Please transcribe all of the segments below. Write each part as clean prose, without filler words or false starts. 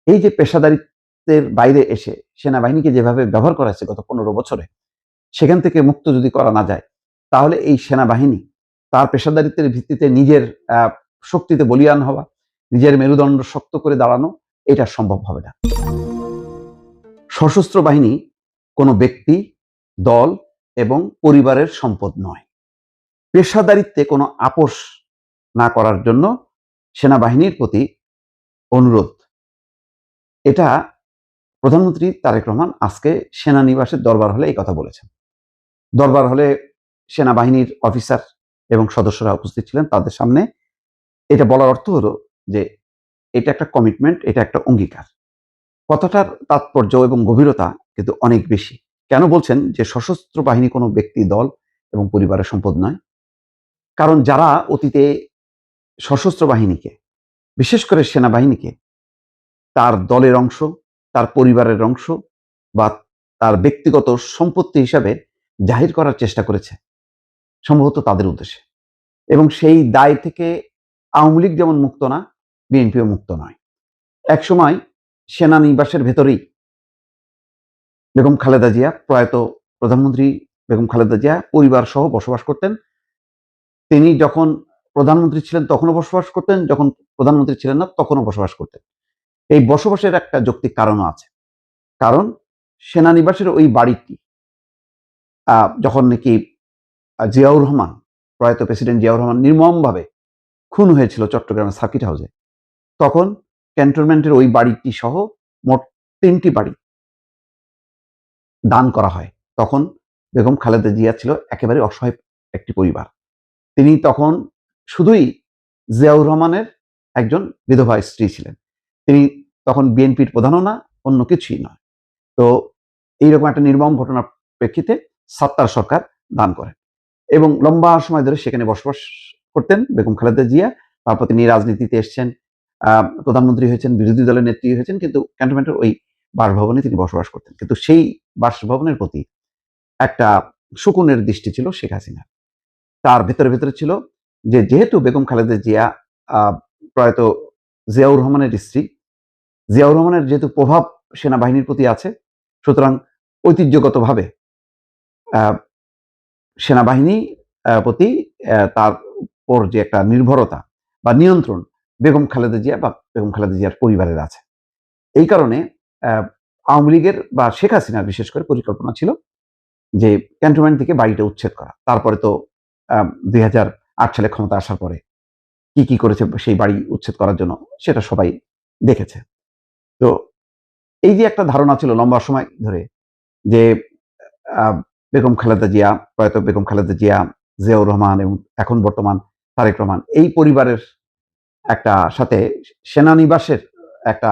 এই যে পেশাদারিত্বের বাইরে এসে সেনাবাহিনীকে যেভাবে ব্যবহার করা হয়েছে গত 15 বছরে, সেখান থেকে মুক্ত যদি করা না যায়, তাহলে এই সেনাবাহিনী তার পেশাদারিত্বের ভিত্তিতে নিজের শক্তিতে বলীয়ান হওয়া, নিজের মেরুদণ্ড শক্ত করে দাঁড়ানো, এটা সম্ভব হবে না। সশস্ত্র বাহিনী কোনো ব্যক্তি, দল এবং পরিবারের সম্পদ নয়। পেশাদারিত্বে কোনো আপোষ না করার জন্য সেনাবাহিনীর প্রতি অনুরোধ। এটা প্রধানমন্ত্রী তারেক রহমান আজকে সেনানিবাসের দরবার হলে এই কথা বলেছেন। দরবার হলে সেনাবাহিনীর অফিসার এবং সদস্যরা উপস্থিত ছিলেন। তাদের সামনে এটা বলার অর্থ হলো যে এটা একটা কমিটমেন্ট, এটা একটা অঙ্গীকার। কথাটার তাৎপর্য এবং গভীরতা কিন্তু অনেক বেশি। কেন বলছেন যে সশস্ত্র বাহিনী কোনো ব্যক্তি, দল এবং পরিবারের সম্পদ নয়? কারণ যারা অতীতে সশস্ত্র বাহিনীকে, বিশেষ করে সেনাবাহিনীকে তার দলের অংশ, তার পরিবারের অংশ বা তার ব্যক্তিগত সম্পত্তি হিসাবে জাহির করার চেষ্টা করেছে, সম্ভবত তাদের উদ্দেশ্যে। এবং সেই দায় থেকে আওয়ামী লীগ যেমন মুক্ত না, বিএনপিও মুক্ত নয়। একসময় সেনানিবাসের ভেতরেই বেগম খালেদা জিয়া, প্রয়াত প্রধানমন্ত্রী বেগম খালেদা জিয়া পরিবার সহ বসবাস করতেন। তিনি যখন প্রধানমন্ত্রী ছিলেন তখনও বসবাস করতেন, যখন প্রধানমন্ত্রী ছিলেন না তখনও বসবাস করতেন। এই বসবাসের একটা যৌক্তিক কারণও আছে। কারণ সেনানিবাসের ওই বাড়িটি যখন নাকি জিয়াউর রহমান, প্রয়াত প্রেসিডেন্ট জিয়াউর রহমান নির্মমভাবে খুন হয়েছিল চট্টগ্রামের সার্কিট হাউসে, তখন ক্যান্টনমেন্টের ওই বাড়িটি সহ মোট 3টি বাড়ি দান করা হয়। তখন বেগম খালেদা জিয়া ছিল একেবারে অসহায় একটি পরিবার। তিনি তখন শুধুই জিয়াউর রহমানের একজন বিধবা স্ত্রী ছিলেন। তিনি তখন বিএনপির প্রধানও না, অন্য কিছুই নয়। তো এইরকম একটা নির্মম ঘটনার প্রেক্ষিতে সাত্তার সরকার দান করেন এবং লম্বা সময় ধরে সেখানে বসবাস করতেন বেগম খালেদা জিয়া। তারপর তিনি রাজনীতিতে এসছেন, প্রধানমন্ত্রী হয়েছেন, বিরোধী দলের নেত্রী হয়েছেন, কিন্তু ক্যান্টনমেন্টের ওই বাসভবনে তিনি বসবাস করতেন। কিন্তু সেই বাসভবনের প্রতি একটা শকুনের দৃষ্টি ছিল শেখ হাসিনা। তার ভেতরে ভেতরে ছিল যে যেহেতু বেগম খালেদা জিয়া প্রয়াত জিয়াউর রহমানের স্ত্রী, জিয়াউর রহমানের যেহেতু প্রভাব সেনাবাহিনীর প্রতি আছে, সুতরাং ঐতিহ্যগতভাবে সেনাবাহিনী প্রতি তার উপর যে একটা নির্ভরতা বা নিয়ন্ত্রণ বেগম খালেদা জিয়া বা বেগম খালেদা জিয়ার পরিবারের আছে। এই কারণে আওয়ামী লীগের বা শেখ হাসিনার বিশেষ করে পরিকল্পনা ছিল যে ক্যান্টনমেন্ট থেকে বাড়িটা উচ্ছেদ করা। তারপরে তো 2008 সালে ক্ষমতা আসার পরে কি করেছে সেই বাড়ি উচ্ছেদ করার জন্য সেটা সবাই দেখেছে। তো এই যে একটা ধারণা ছিল লম্বা সময় ধরে যে বেগম খালেদা জিয়া, প্রয়াত বেগম খালেদা জিয়া, জিয়াউর রহমান এবং এখন বর্তমান তারেক রহমান, এই পরিবারের একটা সাথে সেনানিবাসের একটা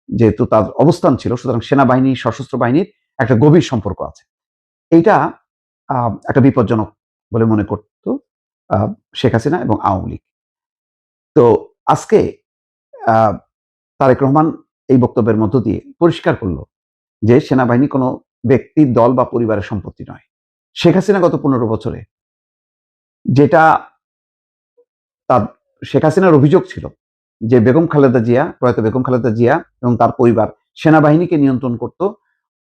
যেহেতু তার অবস্থান ছিল, সুতরাং সেনাবাহিনী, সশস্ত্র বাহিনীর একটা গভীর সম্পর্ক আছে। এইটা একটা বিপজ্জনক বলে মনে করত শেখ হাসিনা এবং আওয়ামী লীগ। তো আজকে তারেক রহমান এই বক্তব্যের মধ্য দিয়ে পরিষ্কার করলো যে সেনাবাহিনী কোনো ব্যক্তি, দল বা পরিবারের সম্পত্তি নয়। শেখ হাসিনা গত 15 বছরে যেটা তার, শেখ হাসিনার অভিযোগ ছিল যে বেগম খালেদা জিয়া, প্রয়াত বেগম খালেদা জিয়া এবং তার পরিবার সেনাবাহিনীকে নিয়ন্ত্রণ করত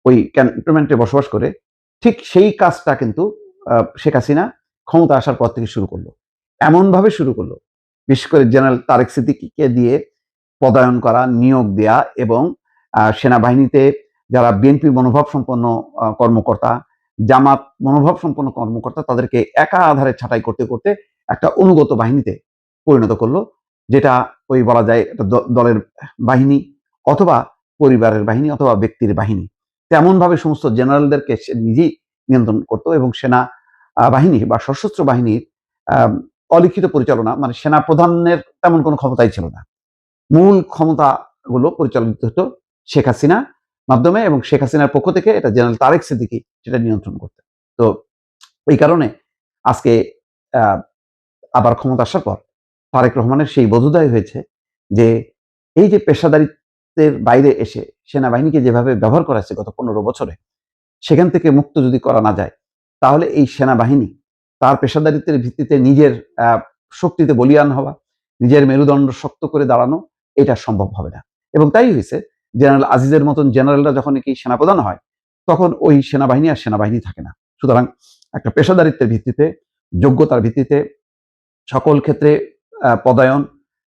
ওই ক্যান্টনমেন্টে বসবাস করে। ঠিক সেই কাজটা কিন্তু শেখ হাসিনা ক্ষমতা আসার পর থেকে শুরু করলো। এমনভাবে শুরু করলো, বিশেষ করে জেনারেল তারেক সিদ্দিকীকে দিয়ে পদায়ন করা, নিয়োগ দেয়া এবং সেনাবাহিনীতে যারা বিএনপি মনোভাব সম্পন্ন কর্মকর্তা, জামাত মনোভাব সম্পন্ন কর্মকর্তা, তাদেরকে একাধারে ছাঁটাই করতে করতে একটা অনুগত বাহিনীতে পরিণত করলো, যেটা ওই বলা যায় একটা দলের বাহিনী অথবা পরিবারের বাহিনী অথবা ব্যক্তির বাহিনী। তেমনভাবে সমস্ত জেনারেলদেরকে সে নিজেই নিয়ন্ত্রণ করতো এবং সেনা বাহিনী বা সশস্ত্র বাহিনীর অলিখিত পরিচালনা, মানে সেনা প্রধানের তেমন কোনো ক্ষমতাই ছিল না। মূল ক্ষমতাগুলো পরিচালিত হতো শেখ হাসিনা মাধ্যমে এবং শেখ হাসিনার পক্ষ থেকে এটা জেনারেল তারেক সিদ্দিকী সেটা নিয়ন্ত্রণ করতেন। তো এই কারণে আজকে আবার ক্ষমতা আসার পর তারেক রহমানের সেই বোধোদয় হয়েছে যে এই যে পেশাদারিত্বের বাইরে এসে সেনাবাহিনীকে যেভাবে ব্যবহার করা হয়েছে গত 15 বছরে, সেখান থেকে মুক্ত যদি করা না যায়, তাহলে এই সেনাবাহিনী তার পেশাদারিত্বের ভিত্তিতে নিজের শক্তিতে বলীয়ান হওয়া, নিজের মেরুদণ্ড শক্ত করে দাঁড়ানো, এটা সম্ভব হবে না। এবং তাই হয়েছে। জেনারেল আজিজের মতন জেনারেলরা যখন কি সেনাপ্রধান হয়, তখন ওই সেনাবাহিনী আর সেনাবাহিনী থাকে না। সুতরাং একটা পেশাদারিত্বের ভিত্তিতে, যোগ্যতার ভিত্তিতে সকল ক্ষেত্রে পদায়ন,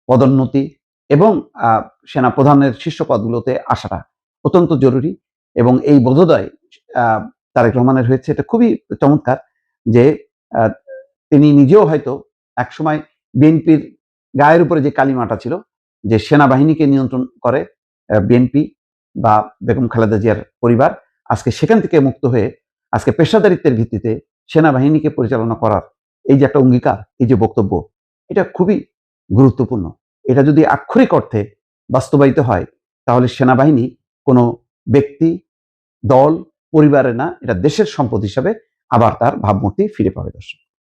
পদোন্নতি এবং সেনাপ্রধানের শীর্ষ পদগুলোতে আসাটা অত্যন্ত জরুরি। এবং এই বোধোদয় তারেক রহমানের হয়েছে, এটা খুবই চমৎকার যে তিনি নিজেও হয়তো একসময় বিএনপির গায়ের উপরে যে কালিমাটা ছিল, যে সেনাবাহিনীকে নিয়ন্ত্রণ করে বিএনপি বা বেগম খালেদা জিয়ার পরিবার, আজকে সেখান থেকে মুক্ত হয়ে আজকে পেশাদারিত্বের ভিত্তিতে সেনাবাহিনীকে পরিচালনা করার এই যে একটা অঙ্গীকার, এই যে বক্তব্য, এটা খুবই গুরুত্বপূর্ণ। এটা যদি আক্ষরিক অর্থে বাস্তবায়িত হয়, তাহলে সেনাবাহিনী কোনো ব্যক্তি, দল, পরিবারের না, এটা দেশের সম্পদ হিসাবে আবার তার ভাবমূর্তি ফিরে পাবে। দর্শক।